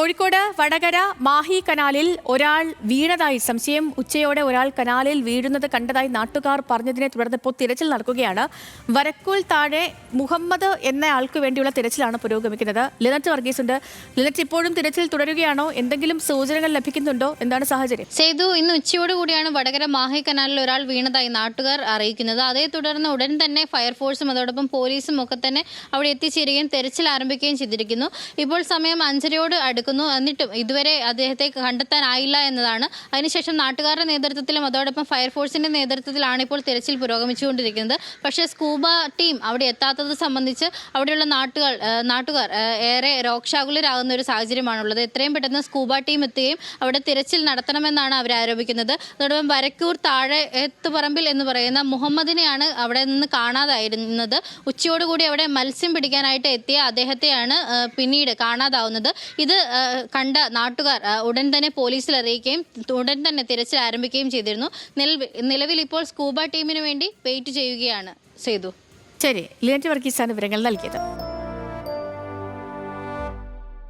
കോഴിക്കോട് വടകര മാഹി കനാലിൽ ഒരാൾ വീണതായി സംശയം. ഉച്ചയോടെ ഒരാൾ കനാലിൽ വീഴുന്നത് കണ്ടതായി നാട്ടുകാർ പറഞ്ഞതിനെ തുടർന്ന് ഇപ്പോൾ തിരച്ചിൽ നടക്കുകയാണ്. വരക്കൂൽ താഴെ മുഹമ്മദ് എന്ന ആൾക്ക് വേണ്ടിയുള്ള തിരച്ചിലാണ് പുരോഗമിക്കുന്നത്. ലിനറ്റ് വർഗീസ് ഉണ്ട്. ലിനറ്റ്, ഇപ്പോഴും തിരച്ചിൽ തുടരുകയാണോ? എന്തെങ്കിലും സൂചനകൾ ലഭിക്കുന്നുണ്ടോ? എന്താണ് സാഹചര്യം? സേതു, ഇന്ന് ഉച്ചയോടുകൂടിയാണ് വടകര മാഹി കനാലിൽ ഒരാൾ വീണതായി നാട്ടുകാർ അറിയിക്കുന്നത്. അതേ തുടർന്ന് ഉടൻ തന്നെ ഫയർഫോഴ്സും അതോടൊപ്പം പോലീസും ഒക്കെ തന്നെ അവിടെ എത്തിച്ചേരുകയും തെരച്ചിൽ ആരംഭിക്കുകയും ചെയ്തിരിക്കുന്നു. ഇപ്പോൾ സമയം 5:30 അടുക്കുന്നു. എന്നിട്ടും ഇതുവരെ അദ്ദേഹത്തെ കണ്ടെത്താനായില്ല എന്നതാണ്. അതിനുശേഷം നാട്ടുകാരുടെ നേതൃത്വത്തിലും അതോടൊപ്പം ഫയർഫോഴ്സിന്റെ നേതൃത്വത്തിലാണ് ഇപ്പോൾ തിരച്ചിൽ പുരോഗമിച്ചുകൊണ്ടിരിക്കുന്നത്. പക്ഷേ സ്കൂബ ടീം അവിടെ എത്താത്തത് സംബന്ധിച്ച് അവിടെയുള്ള നാട്ടുകാർ ഏറെ രോക്ഷാകുലരാകുന്ന ഒരു സാഹചര്യമാണുള്ളത്. എത്രയും പെട്ടെന്ന് സ്കൂബ ടീം എത്തുകയും അവിടെ തിരച്ചിൽ നടത്തണമെന്നാണ് അവർ ആരോപിക്കുന്നത്. അതോടൊപ്പം വരക്കൂർ താഴെ എത്തുപറമ്പിൽ എന്ന് പറയുന്ന മുഹമ്മദിനെയാണ് അവിടെ നിന്ന് കാണാതായിരുന്നത്. ഉച്ചയോടുകൂടി അവിടെ മത്സ്യം പിടിക്കാനായിട്ട് എത്തിയ അദ്ദേഹത്തെയാണ് പിന്നീട് കാണാതാവുന്നത്. ഇത് കണ്ട നാട്ടുകാർ ഉടൻ തന്നെ പോലീസിൽ അറിയിക്കുകയും ഉടൻ തന്നെ തിരച്ചിൽ ആരംഭിക്കുകയും ചെയ്തിരുന്നു. നിലവിൽ ഇപ്പോൾ സ്കൂബ ടീമിന് വേണ്ടി വെയിറ്റ് ചെയ്യുകയാണ്. സേതു. ശരി, ലിനറ്റ് വർഗീസാണ് വിവരങ്ങൾ നൽകിയത്.